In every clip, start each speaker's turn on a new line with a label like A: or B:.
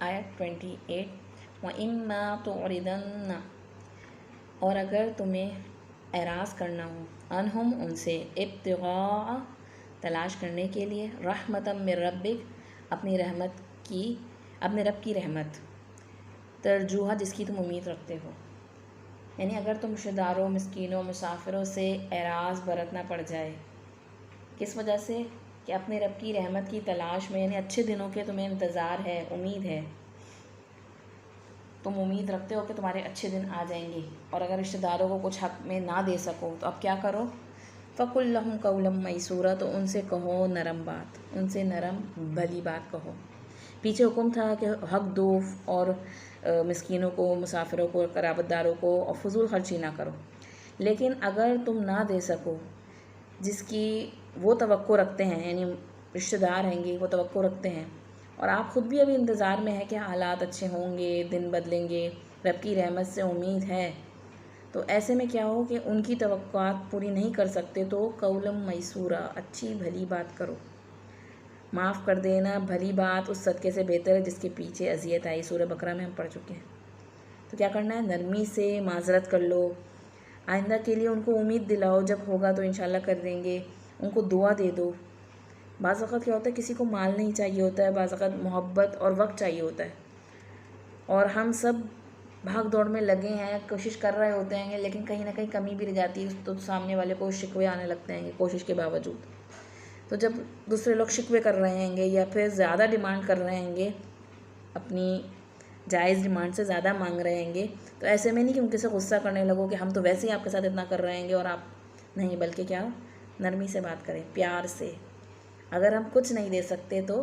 A: آیت 28 وَإِمَّا تُعْرِضَنَّ، اور اگر تمہیں اعراض کرنا ہو، عنہم ان سے، ابتغاء تلاش کرنے کے لیے، رحمۃ من ربک اپنی رب کی رحمت، ترجوہا جس کی تم امید رکھتے ہو، یعنی اگر تم رشتہ داروں، مسکینوں، مسافروں سے اعراض برتنا پڑ جائے، کس وجہ سے؟ کہ اپنے رب کی رحمت کی تلاش میں، یعنی اچھے دنوں کے تمہیں انتظار ہے، امید ہے، تم امید رکھتے ہو کہ تمہارے اچھے دن آ جائیں گے، اور اگر رشتہ داروں کو کچھ حق میں نہ دے سکو تو اب کیا کرو؟ فَقُلْ لَهُمْ قَوْلًا مَيْسُورًا، تو ان سے کہو نرم بات، ان سے نرم بھلی بات کہو۔ پیچھے حکم تھا کہ حق دو اور مسکینوں کو، مسافروں کو، قرابت داروں کو، اور فضول خرچی نہ کرو، لیکن اگر تم نہ دے سکو جس کی وہ توقع رکھتے ہیں، یعنی رشتہ دار ہیں گے وہ توقع رکھتے ہیں، اور آپ خود بھی ابھی انتظار میں ہے کہ حالات اچھے ہوں گے، دن بدلیں گے، رب کی رحمت سے امید ہے، تو ایسے میں کیا ہو کہ ان کی توقعات پوری نہیں کر سکتے تو قولم میسورا، اچھی بھلی بات کرو۔ معاف کر دینا، بھلی بات اس صدقے سے بہتر ہے جس کے پیچھے اذیت آئی، سورہ بقرہ میں ہم پڑھ چکے ہیں۔ تو کیا کرنا ہے؟ نرمی سے معذرت کر لو، آئندہ کے لیے ان کو امید دلاؤ، جب ہوگا تو انشاءاللہ کر دیں گے، ان کو دعا دے دو۔ بعض اوقات کیا ہوتا ہے، کسی کو مال نہیں چاہیے ہوتا ہے، بعض اوقات محبت اور وقت چاہیے ہوتا ہے، اور ہم سب بھاگ دوڑ میں لگے ہیں، کوشش کر رہے ہوتے ہیں، لیکن کہیں نہ کہیں کمی بھی رہ جاتی ہے، تو سامنے والے کو شکوے آنے لگتے ہیں کوشش کے باوجود۔ تو جب دوسرے لوگ شکوے کر رہے ہیں گے یا پھر زیادہ ڈیمانڈ کر رہے ہیں گے، اپنی جائز ڈیمانڈ سے زیادہ مانگ رہے ہیں گے، تو ایسے میں نہیں کہ ان کے سے غصہ کرنے لگو کہ ہم تو ویسے ہی آپ کے ساتھ اتنا کر رہے ہیں گے اور آپ نہیں، بلکہ کیا، نرمی سے بات کریں، پیار سے۔ اگر ہم کچھ نہیں دے سکتے تو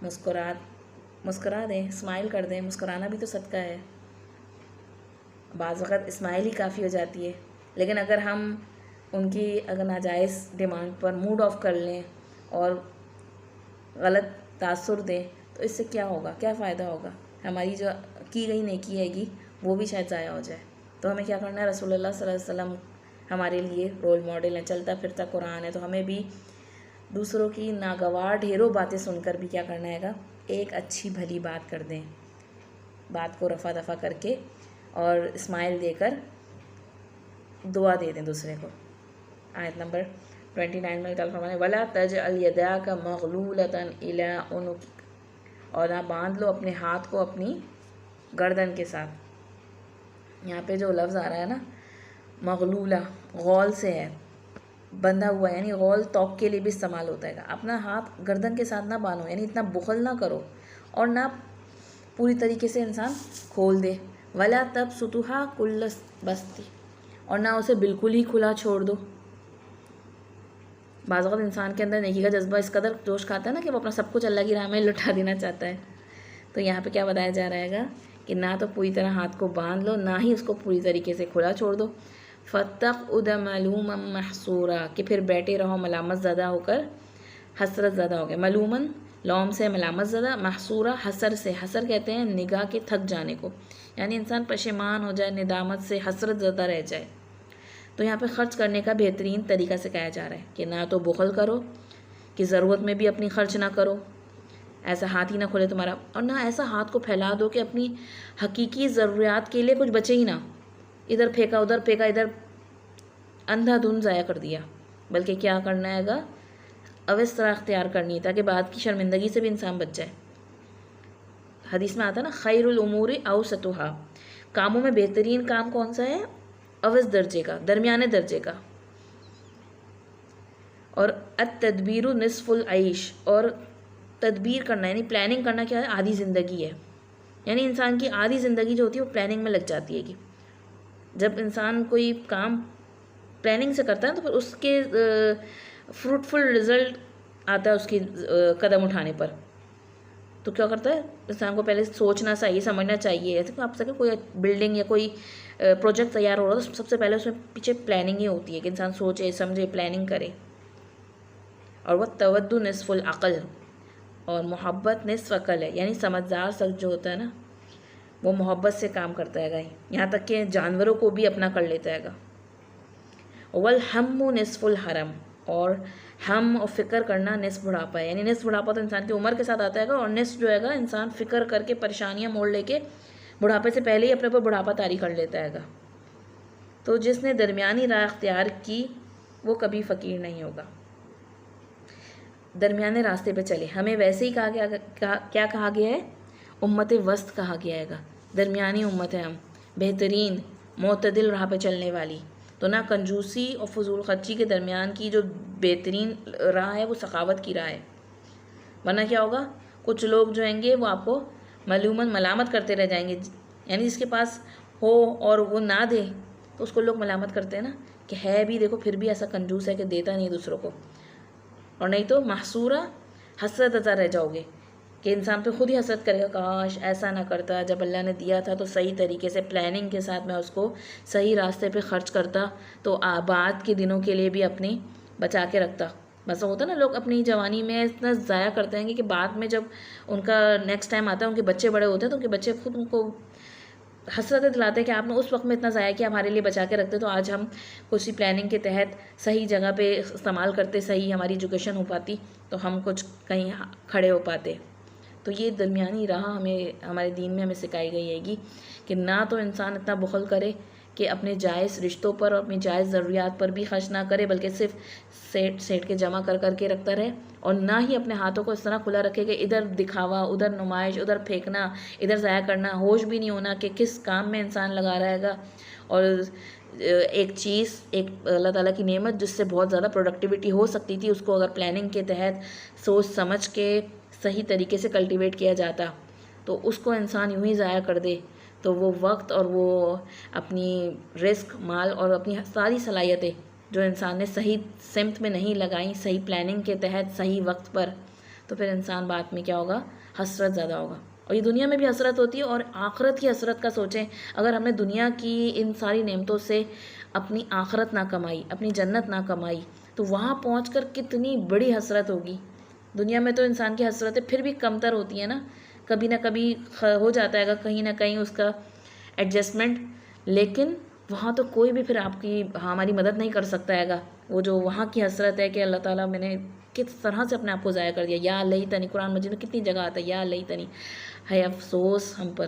A: مسکرا دیں، اسمائل کر دیں، مسکرانا بھی تو صدقہ ہے، بعض وقت اسمائل ہی کافی ہو جاتی ہے، لیکن اگر ہم ان کی اگر ناجائز ڈیمانڈ پر موڈ آف کر لیں اور غلط تاثر دیں تو اس سے کیا ہوگا، کیا فائدہ ہوگا؟ ہماری جو کی گئی نیکی ہے گی وہ بھی شاید ضائع ہو جائے۔ تو ہمیں کیا کرنا ہے؟ رسول اللہ صلی اللہ علیہ وسلم ہمارے لیے رول ماڈل ہیں، چلتا پھرتا قرآن ہے، تو ہمیں بھی دوسروں کی ناگوار ڈھیروں باتیں سن کر بھی کیا کرنا ہے گا؟ ایک اچھی بھلی بات کر دیں، بات کو رفع دفع کر کے اور اسمائل دے کر دعا دے دیں دوسرے کو۔ آیت نمبر 29 میں تعالیٰ فرمانے وَلَا تَجْعَلْ يَدَاكَ مَغْلُولَةً إِلَىٰ عُنُقِكَ، اور نہ باندھ لو اپنے ہاتھ کو اپنی گردن کے ساتھ۔ یہاں پہ جو لفظ آ رہا ہے نا، مغلولہ، غول سے ہے، بندھا ہوا ہے، یعنی غول توق کے لیے بھی استعمال ہوتا ہے۔ اپنا ہاتھ گردن کے ساتھ نہ باندھو، یعنی اتنا بخل نہ کرو، اور نہ پوری طریقے سے انسان کھول دے۔ وَلَا تَبْسُطْهَا كُلَّ الْبَسْطِ، اور نہ اسے بالکل ہی کھلا چھوڑ دو۔ بعض اوقات انسان کے اندر نیکی کا جذبہ اس قدر جوش کھاتا ہے نا کہ وہ اپنا سب کچھ اللہ کی راہ میں لٹا دینا چاہتا ہے۔ تو یہاں پہ کیا بتایا جا رہا ہے کہ نہ تو پوری طرح ہاتھ کو باندھ لو، نہ ہی اس کو پوری طریقے سے کھلا چھوڑ دو۔ فَتَقْعُدَ مَلُومًا مَحْسُورًا، کہ پھر بیٹھے رہو ملامت زدہ ہو کر، حسرت زدہ ہو گئے۔ ملومن لوم سے ملامت زدہ، محسورہ حسر سے، حسر کہتے ہیں نگاہ کے تھک جانے کو، یعنی انسان پشیمان ہو جائے، ندامت سے حسرت زدہ رہ جائے۔ تو یہاں پہ خرچ کرنے کا بہترین طریقہ سکھایا جا رہا ہے کہ نہ تو بخل کرو کہ ضرورت میں بھی اپنی خرچ نہ کرو، ایسا ہاتھ ہی نہ کھلے تمہارا، اور نہ ایسا ہاتھ کو پھیلا دو کہ اپنی حقیقی ضروریات کے لیے کچھ بچے ہی نہ، ادھر پھینکا ادھر پھینکا، ادھر اندھا دھن ضائع کر دیا، بلکہ کیا کرنا ہے گا؟ اوسطا اختیار کرنی ہے تاکہ بعد کی شرمندگی سے بھی انسان بچ جائے۔ حدیث میں آتا ہے نا، خیر الامور اوسطها، کاموں میں بہترین کام کون سا ہے؟ اوسط درجے کا، درمیانے درجے کا۔ اور التدبیر نصف العیش، اور تدبیر کرنا یعنی پلاننگ کرنا کیا ہے؟ آدھی زندگی ہے، یعنی انسان کی آدھی زندگی جو ہوتی ہے وہ پلاننگ میں لگ جاتی ہے۔ کہ جب انسان کوئی کام پلاننگ سے کرتا ہے تو پھر اس کے فروٹفل رزلٹ آتا ہے اس کی قدم اٹھانے پر۔ تو کیا کرتا ہے انسان کو؟ پہلے سوچنا چاہیے، سمجھنا چاہیے۔ ایسے کہ آپ سکے کوئی بلڈنگ یا کوئی پروجیکٹ تیار ہو رہا ہے تو سب سے پہلے اس میں پیچھے پلاننگ ہی ہوتی ہے کہ انسان سوچے سمجھے، پلاننگ کرے۔ اور وہ تودّ نصف العقل، اور محبت نصف عقل ہے، یعنی سمجھدار شخص جو ہوتا ہے نا وہ محبت سے کام کرتا ہے گا، یہاں تک کہ جانوروں کو بھی اپنا کر لیتا ہے گا۔ والحم نصف الحرم، اور ہم اور فکر کرنا نصف بڑھاپا ہے، یعنی نصف بڑھاپا تو انسان کی عمر کے ساتھ آتا ہے گا، اور نصف جو ہے گا انسان فکر کر کے پریشانیاں موڑ لے کے بڑھاپے سے پہلے ہی اپنے پر بڑھاپا طاری کر لیتا ہے گا۔ تو جس نے درمیانی راہ اختیار کی وہ کبھی فقیر نہیں ہوگا۔ درمیانے راستے پہ چلے، ہمیں ویسے ہی کیا کہا گیا ہے؟ امت وسط کہا گیا ہے گا، درمیانی امت ہے ہم، بہترین معتدل راہ پہ چلنے والی۔ تو نہ کنجوسی اور فضول خرچی کے درمیان کی جو بہترین راہ ہے وہ سخاوت کی راہ ہے، ورنہ کیا ہوگا؟ کچھ لوگ جو ہیں گے وہ آپ کو معلوماً ملامت کرتے رہ جائیں گے، یعنی جس کے پاس ہو اور وہ نہ دے تو اس کو لوگ ملامت کرتے ہیں نا کہ ہے بھی دیکھو پھر بھی ایسا کنجوس ہے کہ دیتا نہیں دوسروں کو، اور نہیں تو محصورہ حسرت اتا رہ جاؤ گے کہ انسان پہ خود ہی حسرت کرے گا، کاش ایسا نہ کرتا، جب اللہ نے دیا تھا تو صحیح طریقے سے پلاننگ کے ساتھ میں اس کو صحیح راستے پہ خرچ کرتا تو بعد کے دنوں کے لیے بھی اپنی بچا کے رکھتا۔ بس ہوتا نا لوگ اپنی جوانی میں اتنا ضائع کرتے ہیں کہ بعد میں جب ان کا نیکسٹ ٹائم آتا ہے، ان کے بچے بڑے ہوتے ہیں تو ان کے بچے خود ان کو حسرتیں دلاتے ہیں کہ آپ نے اس وقت میں اتنا ضائع کیا، ہمارے لیے بچا کے رکھتے تو آج ہم کچھ پلاننگ کے تحت صحیح جگہ پہ استعمال کرتے، صحیح ہماری ایجوکیشن ہو پاتی تو ہم کچھ کہیں کھڑے ہو پاتے۔ تو یہ درمیانی راہ ہمیں ہمارے دین میں ہمیں سکھائی گئی ہے گی کہ نہ تو انسان اتنا بخل کرے کہ اپنے جائز رشتوں پر اور اپنی جائز ضروریات پر بھی خرچ نہ کرے، بلکہ صرف سیٹ کے جمع کر کے رکھتا رہے، اور نہ ہی اپنے ہاتھوں کو اس طرح کھلا رکھے کہ ادھر دکھاوا، ادھر نمائش، ادھر پھینکنا، ادھر ضائع کرنا، ہوش بھی نہیں ہونا کہ کس کام میں انسان لگا رہے گا۔ اور ایک چیز، ایک اللہ تعالیٰ کی نعمت جس سے بہت زیادہ پروڈکٹیوٹی ہو سکتی تھی، اس کو اگر پلاننگ کے تحت سوچ سمجھ کے صحیح طریقے سے کلٹیویٹ کیا جاتا تو اس کو انسان یوں ہی ضائع کر دے تو وہ وقت اور وہ اپنی رزق، مال اور اپنی ساری صلاحیتیں جو انسان نے صحیح سمت میں نہیں لگائیں، صحیح پلاننگ کے تحت صحیح وقت پر، تو پھر انسان بعد میں کیا ہوگا؟ حسرت زیادہ ہوگا۔ اور یہ دنیا میں بھی حسرت ہوتی ہے، اور آخرت کی حسرت کا سوچیں، اگر ہم نے دنیا کی ان ساری نعمتوں سے اپنی آخرت نہ کمائی، اپنی جنت نہ کمائی، تو وہاں پہنچ کر کتنی بڑی حسرت ہوگی۔ دنیا میں تو انسان کی حسرتیں پھر بھی کمتر ہوتی ہیں نا، کبھی نہ کبھی ہو جاتا ہے گا کہیں نہ کہیں اس کا ایڈجسٹمنٹ، لیکن وہاں تو کوئی بھی پھر آپ کی ہماری مدد نہیں کر سکتا ہے گا۔ وہ جو وہاں کی حسرت ہے کہ اللہ تعالیٰ میں نے کس طرح سے اپنے آپ کو ضائع کر دیا، یا لیتنی، قرآن مجید میں کتنی جگہ آتا ہے یا لیتنی، ہے افسوس ہم پر۔